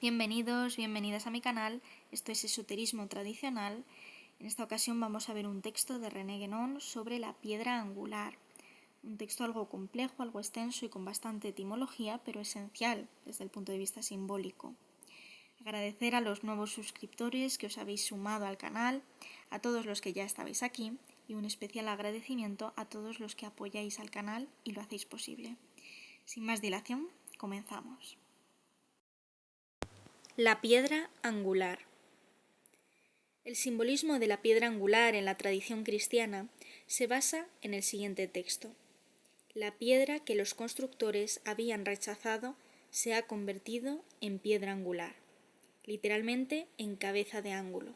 Bienvenidos, bienvenidas a mi canal. Esto es Esoterismo Tradicional. En esta ocasión vamos a ver un texto de René Guénon sobre la piedra angular. Un texto algo complejo, algo extenso y con bastante etimología, pero esencial desde el punto de vista simbólico. Agradecer a los nuevos suscriptores que os habéis sumado al canal, a todos los que ya estabais aquí y un especial agradecimiento a todos los que apoyáis al canal y lo hacéis posible. Sin más dilación, comenzamos. La piedra angular. El simbolismo de la piedra angular en la tradición cristiana se basa en el siguiente texto. La piedra que los constructores habían rechazado se ha convertido en piedra angular, literalmente en cabeza de ángulo.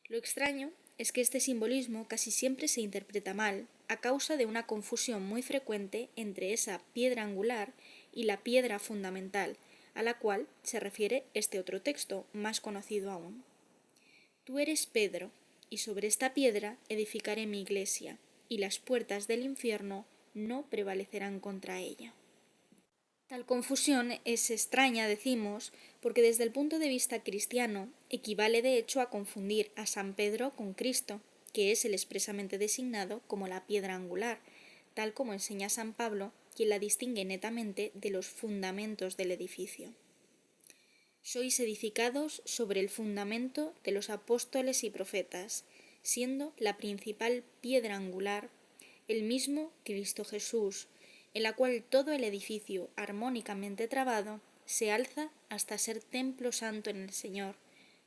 Lo extraño es que este simbolismo casi siempre se interpreta mal a causa de una confusión muy frecuente entre esa piedra angular y la piedra fundamental, a la cual se refiere este otro texto, más conocido aún. Tú eres Pedro, y sobre esta piedra edificaré mi iglesia, y las puertas del infierno no prevalecerán contra ella. Tal confusión es extraña, decimos, porque desde el punto de vista cristiano equivale de hecho a confundir a San Pedro con Cristo, que es el expresamente designado como la piedra angular, tal como enseña San Pablo, quien la distingue netamente de los fundamentos del edificio. Sois edificados sobre el fundamento de los apóstoles y profetas, siendo la principal piedra angular el mismo Cristo Jesús, en la cual todo el edificio armónicamente trabado se alza hasta ser templo santo en el Señor,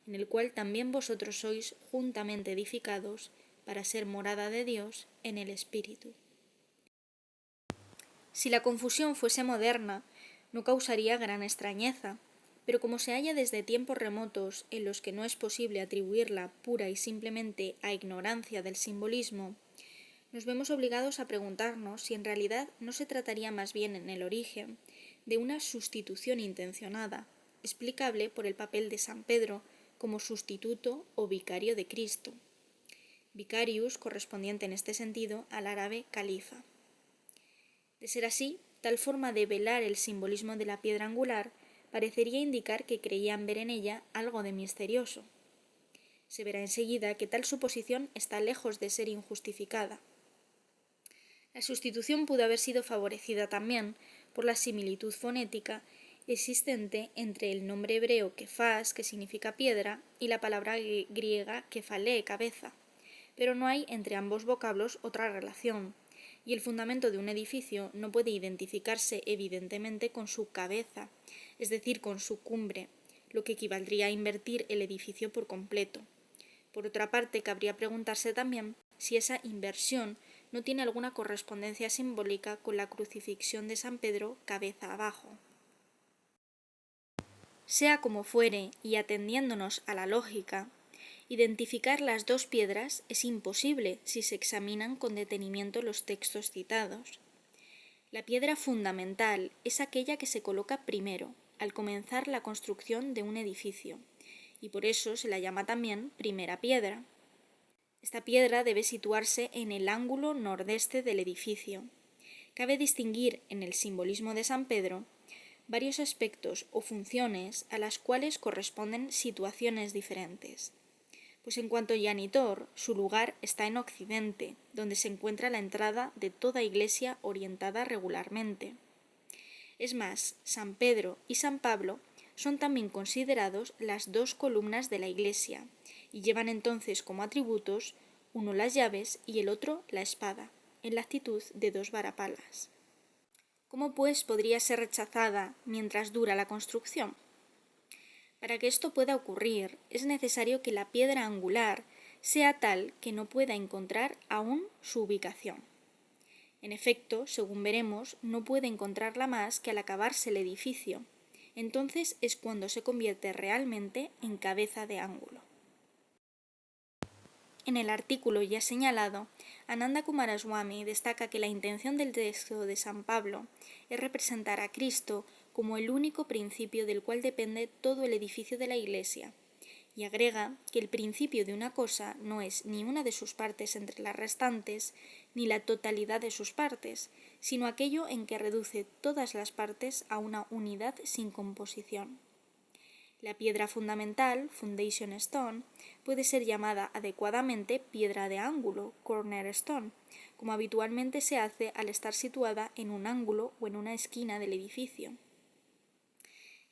en el cual también vosotros sois juntamente edificados para ser morada de Dios en el Espíritu. Si la confusión fuese moderna, no causaría gran extrañeza, pero como se halla desde tiempos remotos en los que no es posible atribuirla pura y simplemente a ignorancia del simbolismo, nos vemos obligados a preguntarnos si en realidad no se trataría más bien en el origen de una sustitución intencionada, explicable por el papel de San Pedro como sustituto o vicario de Cristo. Vicarius correspondiente en este sentido al árabe califa. De ser así, tal forma de velar el simbolismo de la piedra angular parecería indicar que creían ver en ella algo de misterioso. Se verá enseguida que tal suposición está lejos de ser injustificada. La sustitución pudo haber sido favorecida también por la similitud fonética existente entre el nombre hebreo kephas, que significa piedra, y la palabra griega kephale, cabeza, pero no hay entre ambos vocablos otra relación, y el fundamento de un edificio no puede identificarse evidentemente con su cabeza, es decir, con su cumbre, lo que equivaldría a invertir el edificio por completo. Por otra parte, cabría preguntarse también si esa inversión no tiene alguna correspondencia simbólica con la crucifixión de San Pedro cabeza abajo. Sea como fuere, y atendiéndonos a la lógica, identificar las dos piedras es imposible si se examinan con detenimiento los textos citados. La piedra fundamental es aquella que se coloca primero, al comenzar la construcción de un edificio, y por eso se la llama también primera piedra. Esta piedra debe situarse en el ángulo nordeste del edificio. Cabe distinguir en el simbolismo de San Pedro varios aspectos o funciones a las cuales corresponden situaciones diferentes. Pues en cuanto a Janitor, su lugar está en Occidente, donde se encuentra la entrada de toda iglesia orientada regularmente. Es más, San Pedro y San Pablo son también considerados las dos columnas de la iglesia, y llevan entonces como atributos uno las llaves y el otro la espada, en la actitud de dos varapalas. ¿Cómo pues podría ser rechazada mientras dura la construcción? Para que esto pueda ocurrir, es necesario que la piedra angular sea tal que no pueda encontrar aún su ubicación. En efecto, según veremos, no puede encontrarla más que al acabarse el edificio. Entonces es cuando se convierte realmente en cabeza de ángulo. En el artículo ya señalado, Ananda Coomaraswamy destaca que la intención del texto de San Pablo es representar a Cristo como el único principio del cual depende todo el edificio de la Iglesia, y agrega que el principio de una cosa no es ni una de sus partes entre las restantes, ni la totalidad de sus partes, sino aquello en que reduce todas las partes a una unidad sin composición. La piedra fundamental, foundation stone, puede ser llamada adecuadamente piedra de ángulo, cornerstone, como habitualmente se hace al estar situada en un ángulo o en una esquina del edificio.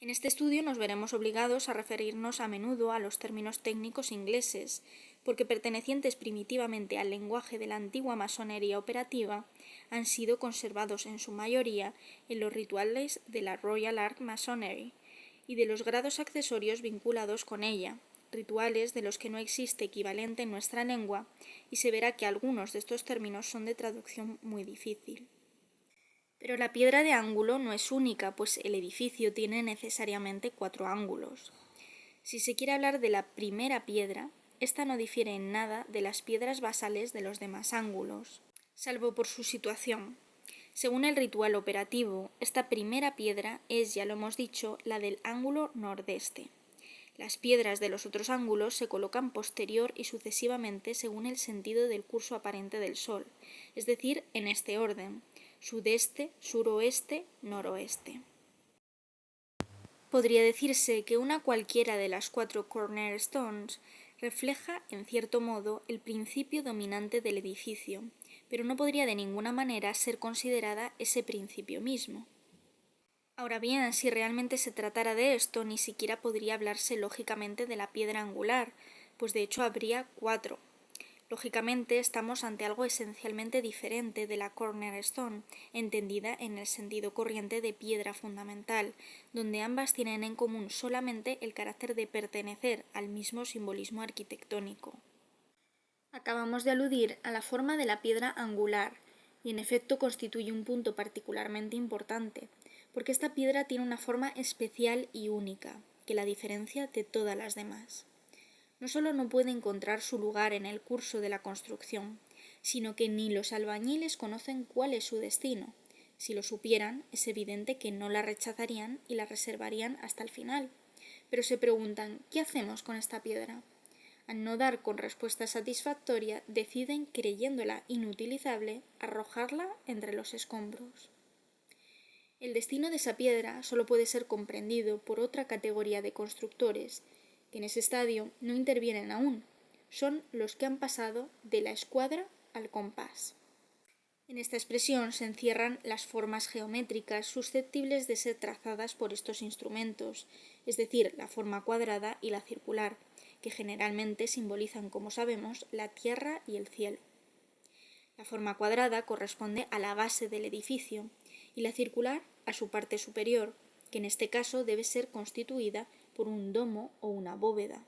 En este estudio nos veremos obligados a referirnos a menudo a los términos técnicos ingleses, porque pertenecientes primitivamente al lenguaje de la antigua masonería operativa, han sido conservados en su mayoría en los rituales de la Royal Ark Masonry y de los grados accesorios vinculados con ella, rituales de los que no existe equivalente en nuestra lengua, y se verá que algunos de estos términos son de traducción muy difícil. Pero la piedra de ángulo no es única, pues el edificio tiene necesariamente 4 ángulos. Si se quiere hablar de la primera piedra, esta no difiere en nada de las piedras basales de los demás ángulos, salvo por su situación. Según el ritual operativo, esta primera piedra es, ya lo hemos dicho, la del ángulo nordeste. Las piedras de los otros ángulos se colocan posterior y sucesivamente según el sentido del curso aparente del Sol, es decir, en este orden: sudeste, suroeste, noroeste. Podría decirse que una cualquiera de las 4 cornerstones refleja, en cierto modo, el principio dominante del edificio, pero no podría de ninguna manera ser considerada ese principio mismo. Ahora bien, si realmente se tratara de esto, ni siquiera podría hablarse lógicamente de la piedra angular, pues de hecho habría 4. Lógicamente estamos ante algo esencialmente diferente de la cornerstone, entendida en el sentido corriente de piedra fundamental, donde ambas tienen en común solamente el carácter de pertenecer al mismo simbolismo arquitectónico. Acabamos de aludir a la forma de la piedra angular, y en efecto constituye un punto particularmente importante, porque esta piedra tiene una forma especial y única, que la diferencia de todas las demás. No solo no puede encontrar su lugar en el curso de la construcción, sino que ni los albañiles conocen cuál es su destino. Si lo supieran, es evidente que no la rechazarían y la reservarían hasta el final. Pero se preguntan, ¿qué hacemos con esta piedra? Al no dar con respuesta satisfactoria, deciden, creyéndola inutilizable, arrojarla entre los escombros. El destino de esa piedra solo puede ser comprendido por otra categoría de constructores, que en ese estadio no intervienen aún. Son los que han pasado de la escuadra al compás. En esta expresión se encierran las formas geométricas susceptibles de ser trazadas por estos instrumentos, es decir, la forma cuadrada y la circular, que generalmente simbolizan, como sabemos, la tierra y el cielo. La forma cuadrada corresponde a la base del edificio y la circular a su parte superior, que en este caso debe ser constituida por un domo o una bóveda.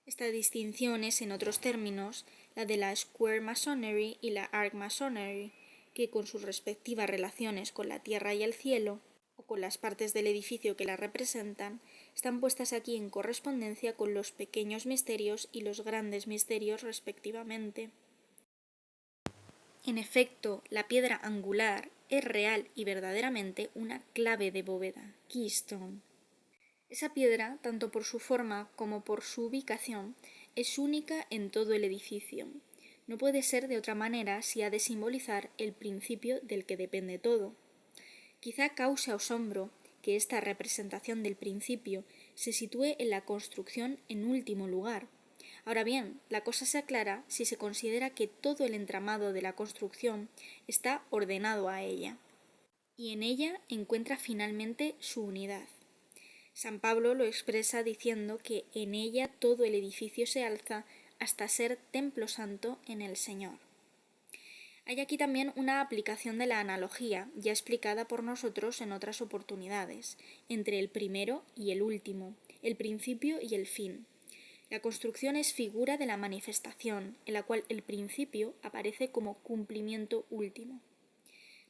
Esta distinción es, en otros términos, la de la Square Masonry y la Arc Masonry, que con sus respectivas relaciones con la tierra y el cielo, o con las partes del edificio que la representan, están puestas aquí en correspondencia con los pequeños misterios y los grandes misterios respectivamente. En efecto, la piedra angular es real y verdaderamente una clave de bóveda, keystone. Esa piedra, tanto por su forma como por su ubicación, es única en todo el edificio. No puede ser de otra manera si ha de simbolizar el principio del que depende todo. Quizá cause asombro que esta representación del principio se sitúe en la construcción en último lugar. Ahora bien, la cosa se aclara si se considera que todo el entramado de la construcción está ordenado a ella, y en ella encuentra finalmente su unidad. San Pablo lo expresa diciendo que en ella todo el edificio se alza hasta ser templo santo en el Señor. Hay aquí también una aplicación de la analogía, ya explicada por nosotros en otras oportunidades, entre el primero y el último, el principio y el fin. La construcción es figura de la manifestación, en la cual el principio aparece como cumplimiento último.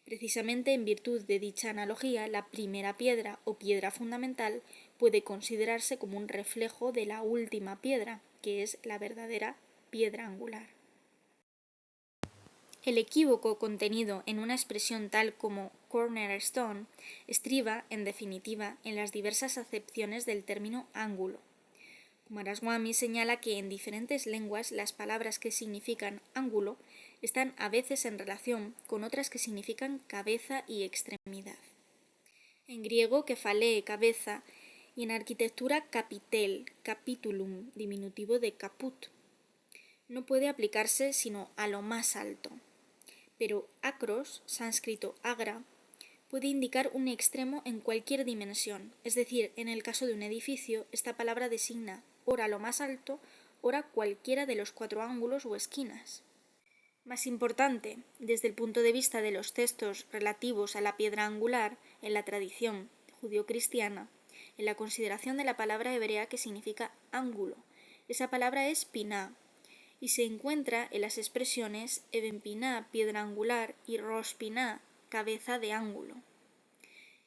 Precisamente en virtud de dicha analogía, la primera piedra o piedra fundamental puede considerarse como un reflejo de la última piedra, que es la verdadera piedra angular. El equívoco contenido en una expresión tal como cornerstone estriba, en definitiva, en las diversas acepciones del término ángulo. Kumaraswamy señala que en diferentes lenguas las palabras que significan ángulo están a veces en relación con otras que significan cabeza y extremidad. En griego, kephale, cabeza, y en arquitectura capitel, capitulum, diminutivo de caput. No puede aplicarse sino a lo más alto, pero acros, sánscrito agra, puede indicar un extremo en cualquier dimensión, es decir, en el caso de un edificio, esta palabra designa ora lo más alto, ora cualquiera de los 4 ángulos o esquinas. Más importante, desde el punto de vista de los textos relativos a la piedra angular, en la tradición judio-cristiana, en la consideración de la palabra hebrea que significa ángulo. Esa palabra es piná, y se encuentra en las expresiones eben piná, piedra angular, y rosh piná, cabeza de ángulo.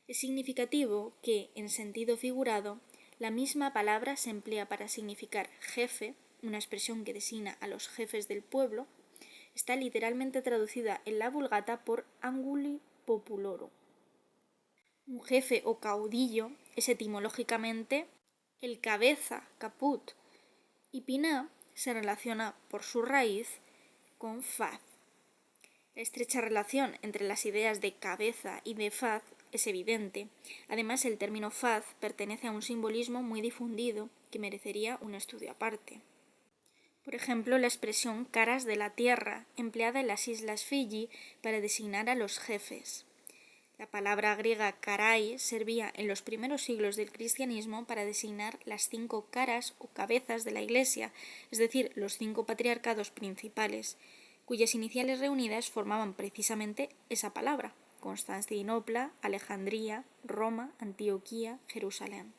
Es significativo que, en sentido figurado, la misma palabra se emplea para significar jefe, una expresión que designa a los jefes del pueblo, está literalmente traducida en la Vulgata por anguli populoro. Un jefe o caudillo es etimológicamente el cabeza, caput, y piná se relaciona por su raíz con faz. La estrecha relación entre las ideas de cabeza y de faz es evidente. Además, el término faz pertenece a un simbolismo muy difundido que merecería un estudio aparte. Por ejemplo, la expresión caras de la tierra, empleada en las islas Fiji para designar a los jefes. La palabra griega karai servía en los primeros siglos del cristianismo para designar las 5 caras o cabezas de la Iglesia, es decir, los 5 patriarcados principales, cuyas iniciales reunidas formaban precisamente esa palabra: Constantinopla, Alejandría, Roma, Antioquía, Jerusalén.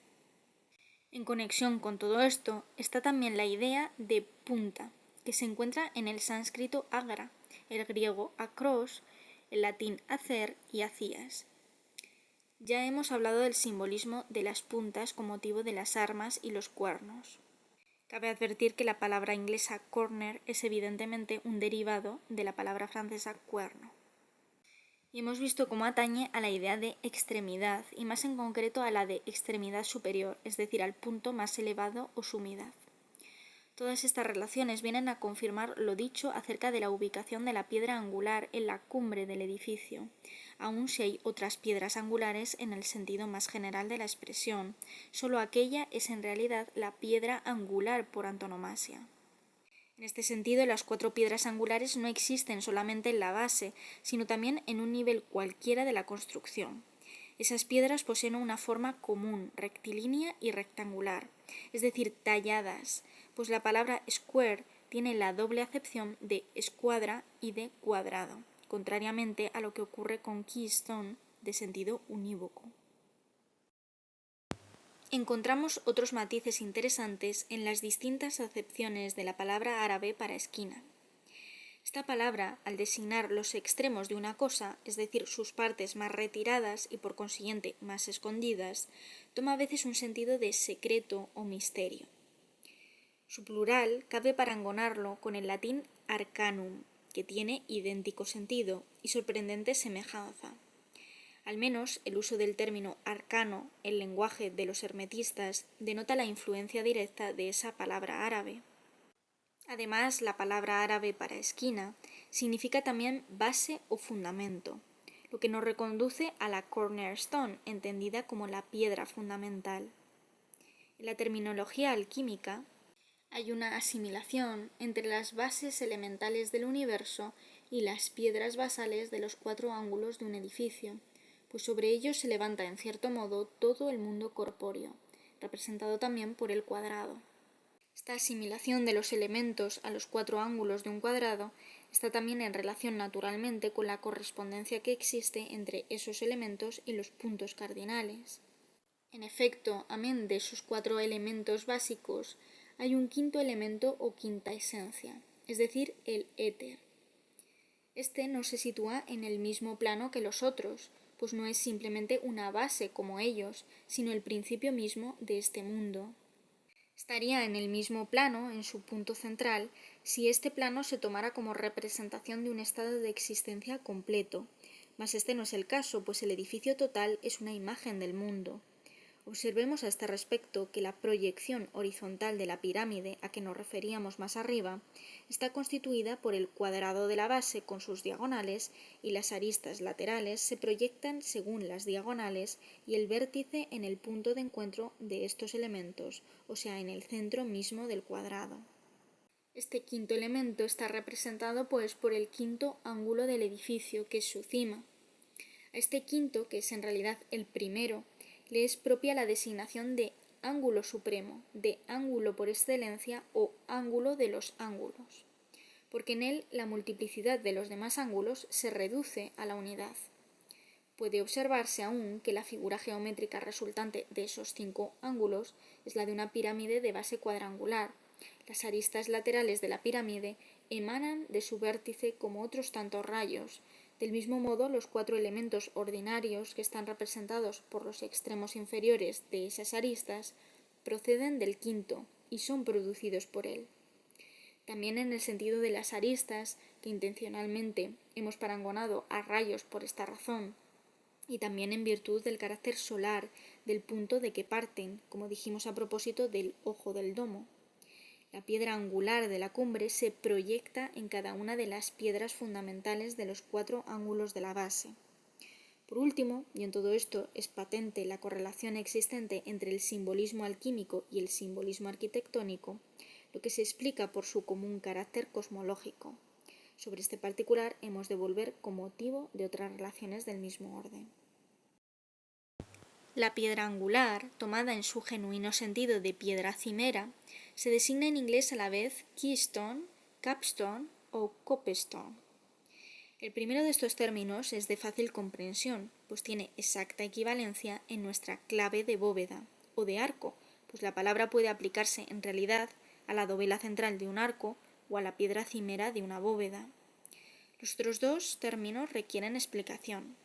En conexión con todo esto está también la idea de punta, que se encuentra en el sánscrito agra, el griego akros, el latín hacer y hacías. Ya hemos hablado del simbolismo de las puntas con motivo de las armas y los cuernos. Cabe advertir que la palabra inglesa corner es evidentemente un derivado de la palabra francesa cuerno. Y hemos visto cómo atañe a la idea de extremidad, y más en concreto a la de extremidad superior, es decir, al punto más elevado o sumidad. Todas estas relaciones vienen a confirmar lo dicho acerca de la ubicación de la piedra angular en la cumbre del edificio, aun si hay otras piedras angulares en el sentido más general de la expresión. Solo aquella es en realidad la piedra angular por antonomasia. En este sentido, las 4 piedras angulares no existen solamente en la base, sino también en un nivel cualquiera de la construcción. Esas piedras poseen una forma común, rectilínea y rectangular, es decir, talladas, pues la palabra square tiene la doble acepción de escuadra y de cuadrado, contrariamente a lo que ocurre con keystone, de sentido unívoco. Encontramos otros matices interesantes en las distintas acepciones de la palabra árabe para esquina. Esta palabra, al designar los extremos de una cosa, es decir, sus partes más retiradas y por consiguiente más escondidas, toma a veces un sentido de secreto o misterio. Su plural cabe parangonarlo con el latín arcanum, que tiene idéntico sentido y sorprendente semejanza. Al menos el uso del término arcano, el lenguaje de los hermetistas, denota la influencia directa de esa palabra árabe. Además, la palabra árabe para esquina significa también base o fundamento, lo que nos reconduce a la cornerstone, entendida como la piedra fundamental. En la terminología alquímica hay una asimilación entre las bases elementales del universo y las piedras basales de los 4 ángulos de un edificio, pues sobre ellos se levanta en cierto modo todo el mundo corpóreo, representado también por el cuadrado. Esta asimilación de los elementos a los 4 ángulos de un cuadrado está también en relación naturalmente con la correspondencia que existe entre esos elementos y los puntos cardinales. En efecto, amén de esos 4 elementos básicos, hay un quinto elemento o quinta esencia, es decir, el éter. Este no se sitúa en el mismo plano que los otros, pues no es simplemente una base como ellos, sino el principio mismo de este mundo. Estaría en el mismo plano, en su punto central, si este plano se tomara como representación de un estado de existencia completo, mas este no es el caso, pues el edificio total es una imagen del mundo. Observemos a este respecto que la proyección horizontal de la pirámide a que nos referíamos más arriba está constituida por el cuadrado de la base con sus diagonales y las aristas laterales se proyectan según las diagonales y el vértice en el punto de encuentro de estos elementos, o sea, en el centro mismo del cuadrado. Este quinto elemento está representado pues por el quinto ángulo del edificio, que es su cima. A este quinto, que es en realidad el primero, le es propia la designación de ángulo supremo, de ángulo por excelencia o ángulo de los ángulos, porque en él la multiplicidad de los demás ángulos se reduce a la unidad. Puede observarse aún que la figura geométrica resultante de esos 5 ángulos es la de una pirámide de base cuadrangular. Las aristas laterales de la pirámide emanan de su vértice como otros tantos rayos. Del mismo modo, los 4 elementos ordinarios que están representados por los extremos inferiores de esas aristas proceden del quinto y son producidos por él. También en el sentido de las aristas, que intencionalmente hemos parangonado a rayos por esta razón, y también en virtud del carácter solar del punto de que parten, como dijimos a propósito del ojo del domo. La piedra angular de la cumbre se proyecta en cada una de las piedras fundamentales de los 4 ángulos de la base. Por último, y en todo esto es patente la correlación existente entre el simbolismo alquímico y el simbolismo arquitectónico, lo que se explica por su común carácter cosmológico. Sobre este particular hemos de volver con motivo de otras relaciones del mismo orden. La piedra angular, tomada en su genuino sentido de piedra cimera, se designa en inglés a la vez keystone, capstone o copestone. El primero de estos términos es de fácil comprensión, pues tiene exacta equivalencia en nuestra clave de bóveda o de arco, pues la palabra puede aplicarse en realidad a la dovela central de un arco o a la piedra cimera de una bóveda. Los otros dos términos requieren explicación.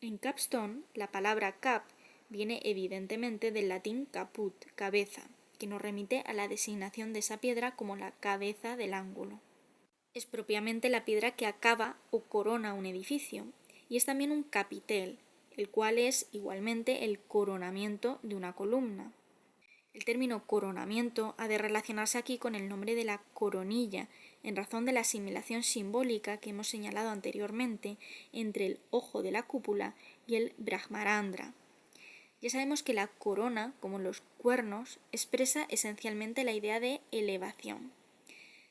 En capstone, la palabra cap viene evidentemente del latín caput, cabeza, que nos remite a la designación de esa piedra como la cabeza del ángulo. Es propiamente la piedra que acaba o corona un edificio, y es también un capitel, el cual es igualmente el coronamiento de una columna. El término coronamiento ha de relacionarse aquí con el nombre de la coronilla, en razón de la asimilación simbólica que hemos señalado anteriormente entre el ojo de la cúpula y el Brahmarandra. Ya sabemos que la corona, como los cuernos, expresa esencialmente la idea de elevación.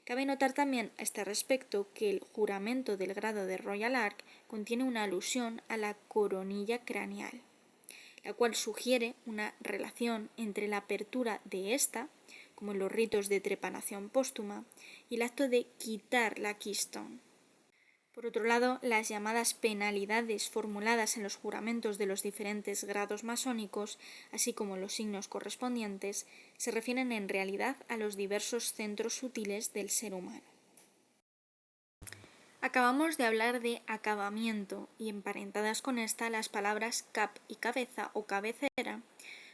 Cabe notar también a este respecto que el juramento del grado de Royal Ark contiene una alusión a la coronilla craneal, la cual sugiere una relación entre la apertura de ésta, como en los ritos de trepanación póstuma, y el acto de quitar la keystone. Por otro lado, las llamadas penalidades formuladas en los juramentos de los diferentes grados masónicos, así como los signos correspondientes, se refieren en realidad a los diversos centros sutiles del ser humano. Acabamos de hablar de acabamiento y emparentadas con esta las palabras cap y cabeza o cabecera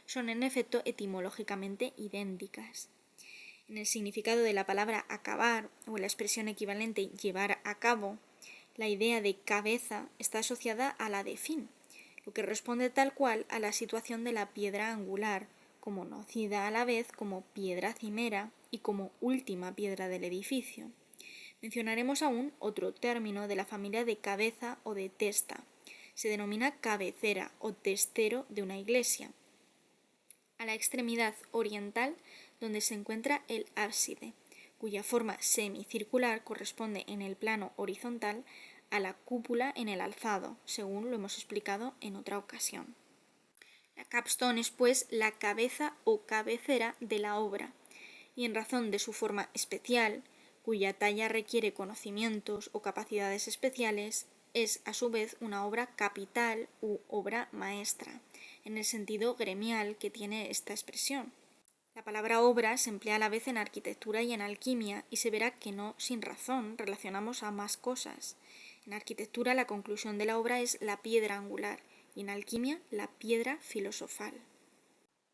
son en efecto etimológicamente idénticas. En el significado de la palabra acabar o en la expresión equivalente llevar a cabo, la idea de cabeza está asociada a la de fin, lo que responde tal cual a la situación de la piedra angular, conocida a la vez como piedra cimera y como última piedra del edificio. Mencionaremos aún otro término de la familia de cabeza o de testa. Se denomina cabecera o testero de una iglesia. A la extremidad oriental, donde se encuentra el ábside, cuya forma semicircular corresponde en el plano horizontal a la cúpula en el alzado, según lo hemos explicado en otra ocasión. La capstone es, pues, la cabeza o cabecera de la obra, y en razón de su forma especial, cuya talla requiere conocimientos o capacidades especiales, es a su vez una obra capital u obra maestra, en el sentido gremial que tiene esta expresión. La palabra obra se emplea a la vez en arquitectura y en alquimia, y se verá que no sin razón relacionamos ambas cosas. En arquitectura la conclusión de la obra es la piedra angular, y en alquimia la piedra filosofal.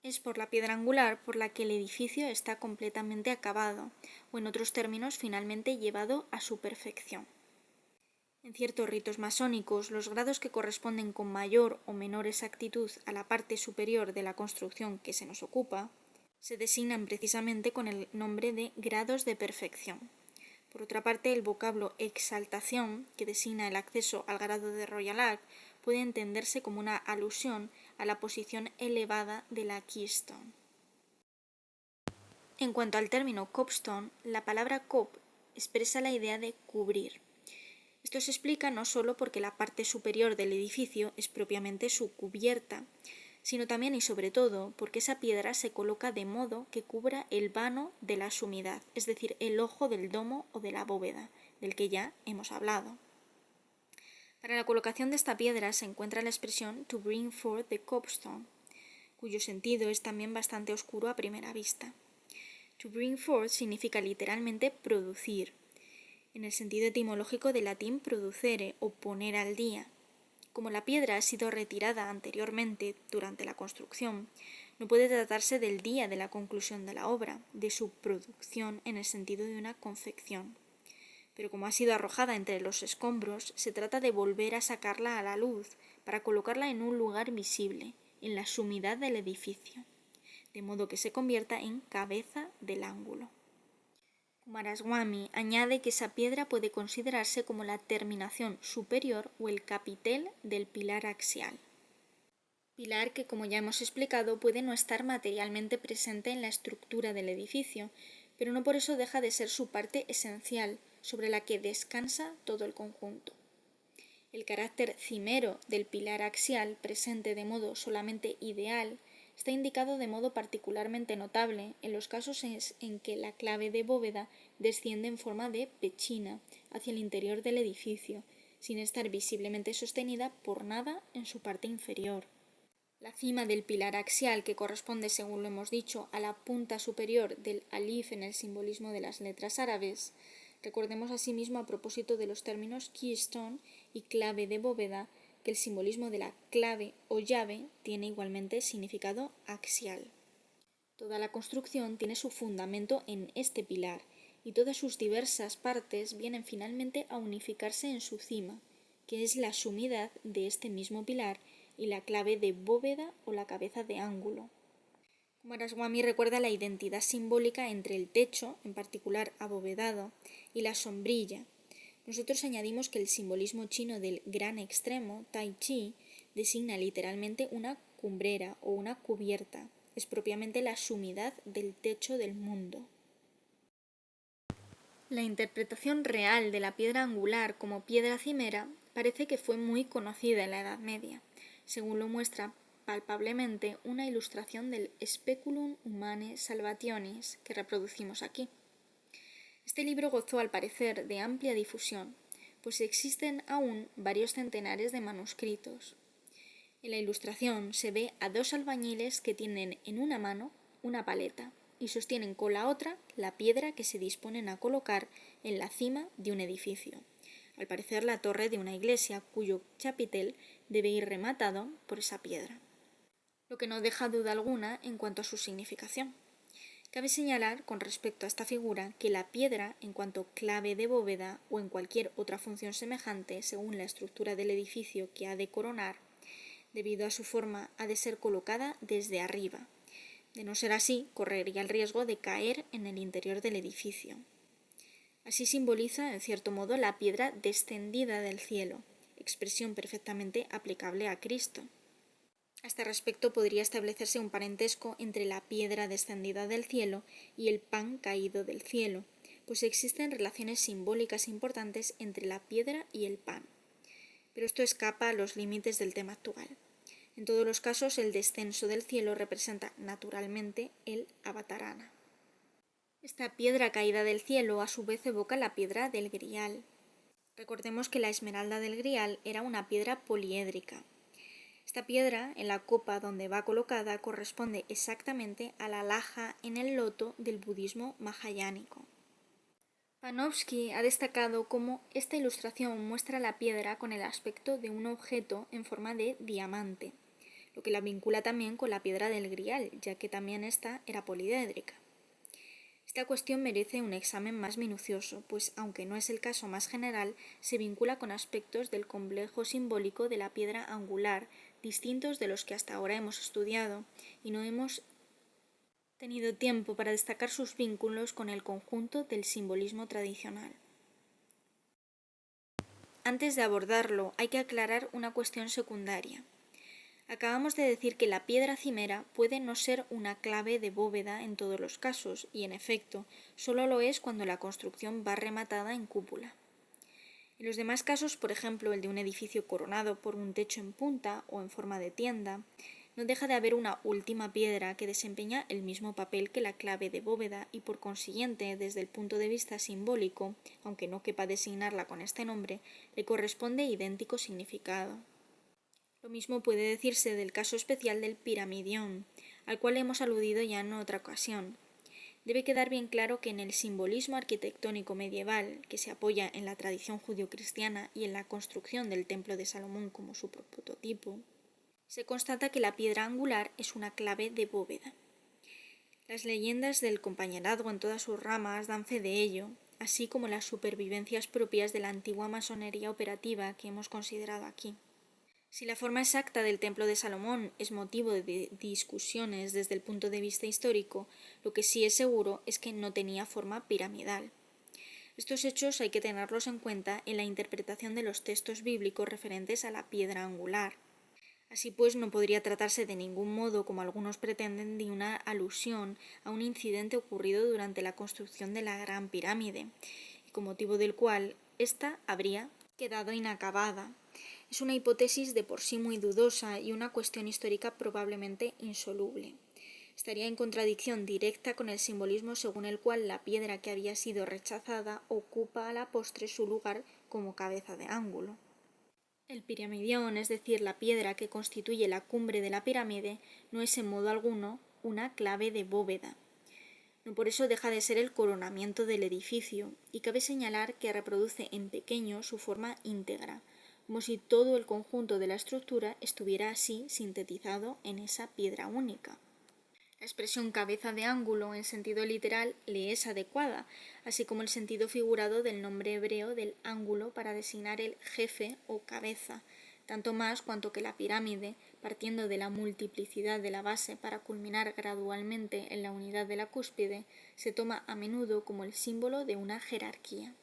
Es por la piedra angular por la que el edificio está completamente acabado, o en otros términos finalmente llevado a su perfección. En ciertos ritos masónicos, los grados que corresponden con mayor o menor exactitud a la parte superior de la construcción que se nos ocupa, se designan precisamente con el nombre de grados de perfección. Por otra parte, el vocablo exaltación, que designa el acceso al grado de Royal Arch, puede entenderse como una alusión a la posición elevada de la keystone. En cuanto al término copestone, la palabra cop expresa la idea de cubrir. Esto se explica no solo porque la parte superior del edificio es propiamente su cubierta, sino también y sobre todo porque esa piedra se coloca de modo que cubra el vano de la sumidad, es decir, el ojo del domo o de la bóveda, del que ya hemos hablado. Para la colocación de esta piedra se encuentra la expresión to bring forth the copestone, cuyo sentido es también bastante oscuro a primera vista. To bring forth significa literalmente producir, en el sentido etimológico del latín producere o poner al día. Como la piedra ha sido retirada anteriormente durante la construcción, no puede tratarse del día de la conclusión de la obra, de su producción en el sentido de una confección. Pero como ha sido arrojada entre los escombros, se trata de volver a sacarla a la luz para colocarla en un lugar visible, en la sumidad del edificio, de modo que se convierta en cabeza del ángulo. Kumaraswamy añade que esa piedra puede considerarse como la terminación superior o el capitel del pilar axial. Pilar que, como ya hemos explicado, puede no estar materialmente presente en la estructura del edificio, pero no por eso deja de ser su parte esencial, sobre la que descansa todo el conjunto. El carácter cimero del pilar axial, presente de modo solamente ideal, está indicado de modo particularmente notable en los casos en que la clave de bóveda desciende en forma de pechina hacia el interior del edificio, sin estar visiblemente sostenida por nada en su parte inferior. La cima del pilar axial, que corresponde, según lo hemos dicho, a la punta superior del alif en el simbolismo de las letras árabes. Recordemos asimismo, a propósito de los términos keystone y clave de bóveda, que el simbolismo de la clave o llave tiene igualmente significado axial. Toda la construcción tiene su fundamento en este pilar, y todas sus diversas partes vienen finalmente a unificarse en su cima, que es la sumidad de este mismo pilar y la clave de bóveda o la cabeza de ángulo. Kumaraswamy recuerda la identidad simbólica entre el techo, en particular abovedado, y la sombrilla. Nosotros añadimos que el simbolismo chino del gran extremo, Tai Chi, designa literalmente una cumbrera o una cubierta, es propiamente la sumidad del techo del mundo. La interpretación real de la piedra angular como piedra cimera parece que fue muy conocida en la Edad Media, según lo muestra palpablemente una ilustración del Speculum Humane Salvationis que reproducimos aquí. Este libro gozó al parecer de amplia difusión, pues existen aún varios centenares de manuscritos. En la ilustración se ve a dos albañiles que tienen en una mano una paleta y sostienen con la otra la piedra que se disponen a colocar en la cima de un edificio, al parecer la torre de una iglesia cuyo chapitel debe ir rematado por esa piedra, lo que no deja duda alguna en cuanto a su significación. Cabe señalar con respecto a esta figura que la piedra, en cuanto clave de bóveda o en cualquier otra función semejante según la estructura del edificio que ha de coronar, debido a su forma ha de ser colocada desde arriba. De no ser así, correría el riesgo de caer en el interior del edificio. Así simboliza, en cierto modo, la piedra descendida del cielo, expresión perfectamente aplicable a Cristo. A este respecto podría establecerse un parentesco entre la piedra descendida del cielo y el pan caído del cielo, pues existen relaciones simbólicas importantes entre la piedra y el pan. Pero esto escapa a los límites del tema actual. En todos los casos, el descenso del cielo representa naturalmente el avatarana. Esta piedra caída del cielo a su vez evoca la piedra del grial. Recordemos que la esmeralda del grial era una piedra poliédrica. Esta piedra, en la copa donde va colocada, corresponde exactamente a la laja en el loto del budismo mahayánico. Panofsky ha destacado cómo esta ilustración muestra la piedra con el aspecto de un objeto en forma de diamante, lo que la vincula también con la piedra del grial, ya que también esta era poliédrica. Esta cuestión merece un examen más minucioso, pues aunque no es el caso más general, se vincula con aspectos del complejo simbólico de la piedra angular, distintos de los que hasta ahora hemos estudiado, y no hemos tenido tiempo para destacar sus vínculos con el conjunto del simbolismo tradicional. Antes de abordarlo, hay que aclarar una cuestión secundaria. Acabamos de decir que la piedra cimera puede no ser una clave de bóveda en todos los casos, y en efecto, solo lo es cuando la construcción va rematada en cúpula. En los demás casos, por ejemplo el de un edificio coronado por un techo en punta o en forma de tienda, no deja de haber una última piedra que desempeña el mismo papel que la clave de bóveda y por consiguiente, desde el punto de vista simbólico, aunque no quepa designarla con este nombre, le corresponde idéntico significado. Lo mismo puede decirse del caso especial del piramidión, al cual hemos aludido ya en otra ocasión. Debe quedar bien claro que en el simbolismo arquitectónico medieval, que se apoya en la tradición judio-cristiana y en la construcción del Templo de Salomón como su prototipo, se constata que la piedra angular es una clave de bóveda. Las leyendas del compañerazgo en todas sus ramas dan fe de ello, así como las supervivencias propias de la antigua masonería operativa que hemos considerado aquí. Si la forma exacta del Templo de Salomón es motivo de discusiones desde el punto de vista histórico, lo que sí es seguro es que no tenía forma piramidal. Estos hechos hay que tenerlos en cuenta en la interpretación de los textos bíblicos referentes a la piedra angular. Así pues, no podría tratarse de ningún modo, como algunos pretenden, de una alusión a un incidente ocurrido durante la construcción de la Gran Pirámide, y con motivo del cual ésta habría quedado inacabada. Es una hipótesis de por sí muy dudosa y una cuestión histórica probablemente insoluble. Estaría en contradicción directa con el simbolismo según el cual la piedra que había sido rechazada ocupa a la postre su lugar como cabeza de ángulo. El piramidión, es decir, la piedra que constituye la cumbre de la pirámide, no es en modo alguno una clave de bóveda. No por eso deja de ser el coronamiento del edificio, y cabe señalar que reproduce en pequeño su forma íntegra, como si todo el conjunto de la estructura estuviera así sintetizado en esa piedra única. La expresión cabeza de ángulo en sentido literal le es adecuada, así como el sentido figurado del nombre hebreo del ángulo para designar el jefe o cabeza, tanto más cuanto que la pirámide, partiendo de la multiplicidad de la base para culminar gradualmente en la unidad de la cúspide, se toma a menudo como el símbolo de una jerarquía.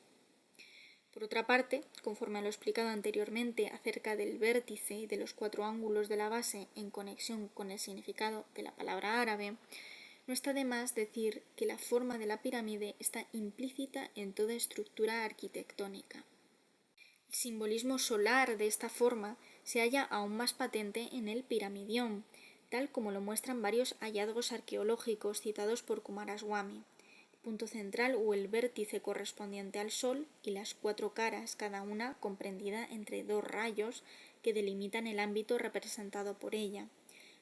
Por otra parte, conforme a lo explicado anteriormente acerca del vértice y de los 4 ángulos de la base en conexión con el significado de la palabra árabe, no está de más decir que la forma de la pirámide está implícita en toda estructura arquitectónica. El simbolismo solar de esta forma se halla aún más patente en el piramidión, tal como lo muestran varios hallazgos arqueológicos citados por Coomaraswamy. Punto central o el vértice correspondiente al Sol y las 4 caras, cada una comprendida entre 2 rayos que delimitan el ámbito representado por ella.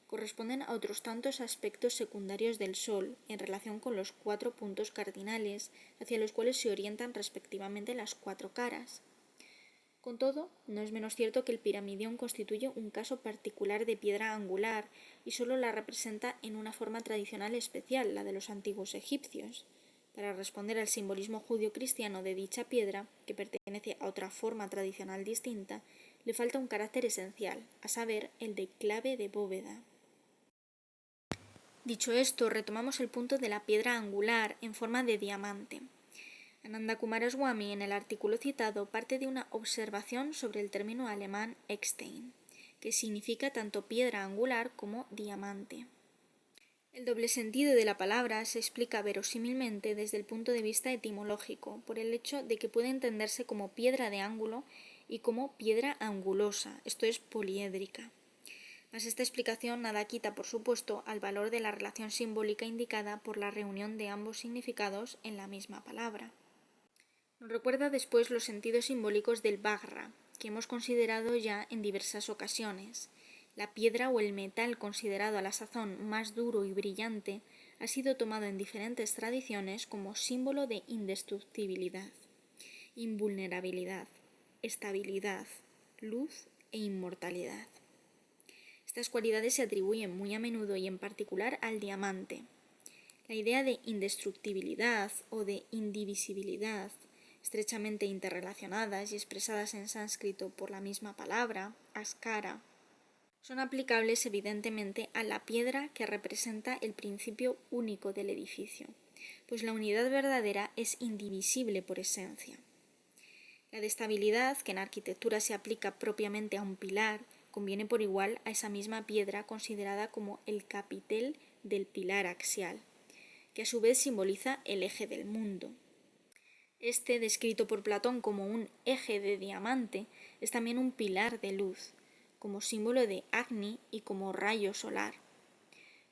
Corresponden a otros tantos aspectos secundarios del Sol en relación con los 4 puntos cardinales hacia los cuales se orientan respectivamente las 4 caras. Con todo, no es menos cierto que el piramidión constituye un caso particular de piedra angular y solo la representa en una forma tradicional especial, la de los antiguos egipcios. Para responder al simbolismo judio-cristiano de dicha piedra, que pertenece a otra forma tradicional distinta, le falta un carácter esencial, a saber, el de clave de bóveda. Dicho esto, retomamos el punto de la piedra angular en forma de diamante. Ananda Coomaraswamy, en el artículo citado, parte de una observación sobre el término alemán Eckstein, que significa tanto piedra angular como diamante. El doble sentido de la palabra se explica verosímilmente desde el punto de vista etimológico, por el hecho de que puede entenderse como piedra de ángulo y como piedra angulosa, esto es poliédrica. Mas esta explicación nada quita, por supuesto, al valor de la relación simbólica indicada por la reunión de ambos significados en la misma palabra. Nos recuerda después los sentidos simbólicos del Baghra, que hemos considerado ya en diversas ocasiones. La piedra o el metal considerado a la sazón más duro y brillante ha sido tomado en diferentes tradiciones como símbolo de indestructibilidad, invulnerabilidad, estabilidad, luz e inmortalidad. Estas cualidades se atribuyen muy a menudo y en particular al diamante. La idea de indestructibilidad o de indivisibilidad, estrechamente interrelacionadas y expresadas en sánscrito por la misma palabra, askara, son aplicables evidentemente a la piedra que representa el principio único del edificio, pues la unidad verdadera es indivisible por esencia. La de estabilidad, que en arquitectura se aplica propiamente a un pilar, conviene por igual a esa misma piedra considerada como el capitel del pilar axial, que a su vez simboliza el eje del mundo. Este, descrito por Platón como un eje de diamante, es también un pilar de luz, como símbolo de Agni y como rayo solar.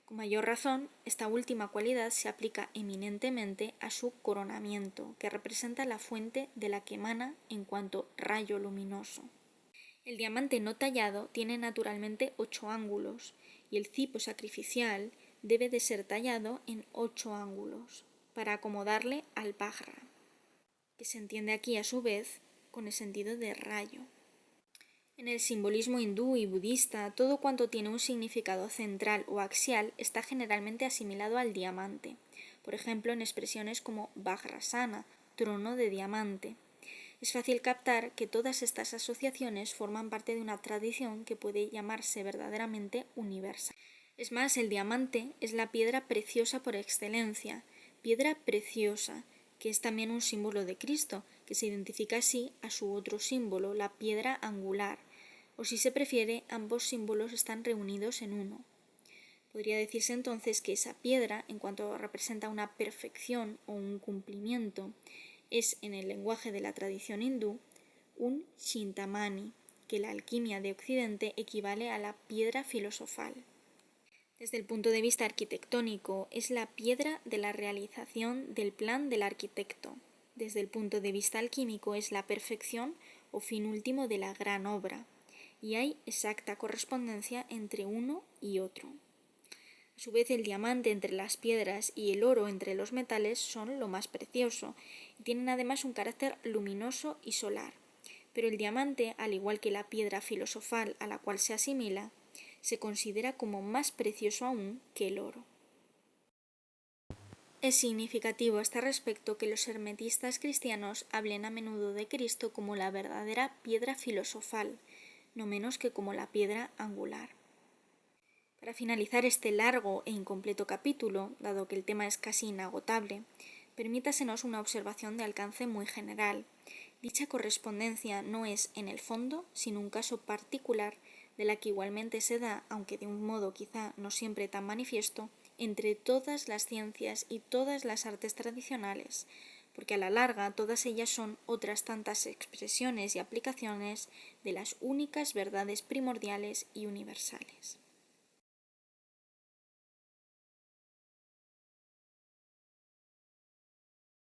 Con mayor razón, esta última cualidad se aplica eminentemente a su coronamiento, que representa la fuente de la que emana en cuanto rayo luminoso. El diamante no tallado tiene naturalmente 8 ángulos, y el cipo sacrificial debe de ser tallado en 8 ángulos, para acomodarle al vajra, que se entiende aquí a su vez con el sentido de rayo. En el simbolismo hindú y budista, todo cuanto tiene un significado central o axial está generalmente asimilado al diamante, por ejemplo en expresiones como Vajrasana, trono de diamante. Es fácil captar que todas estas asociaciones forman parte de una tradición que puede llamarse verdaderamente universal. Es más, el diamante es la piedra preciosa por excelencia, piedra preciosa, que es también un símbolo de Cristo, que se identifica así a su otro símbolo, la piedra angular, o si se prefiere, ambos símbolos están reunidos en uno. Podría decirse entonces que esa piedra, en cuanto representa una perfección o un cumplimiento, es, en el lenguaje de la tradición hindú, un Chintamani, que la alquimia de Occidente equivale a la piedra filosofal. Desde el punto de vista arquitectónico, es la piedra de la realización del plan del arquitecto. Desde el punto de vista alquímico, es la perfección o fin último de la gran obra, y hay exacta correspondencia entre uno y otro. A su vez, el diamante entre las piedras y el oro entre los metales son lo más precioso, y tienen además un carácter luminoso y solar. Pero el diamante, al igual que la piedra filosofal a la cual se asimila, se considera como más precioso aún que el oro. Es significativo a este respecto que los hermetistas cristianos hablen a menudo de Cristo como la verdadera piedra filosofal, no menos que como la piedra angular. Para finalizar este largo e incompleto capítulo, dado que el tema es casi inagotable, permítasenos una observación de alcance muy general. Dicha correspondencia no es, en el fondo, sino un caso particular de la que igualmente se da, aunque de un modo quizá no siempre tan manifiesto, entre todas las ciencias y todas las artes tradicionales, porque a la larga todas ellas son otras tantas expresiones y aplicaciones de las únicas verdades primordiales y universales.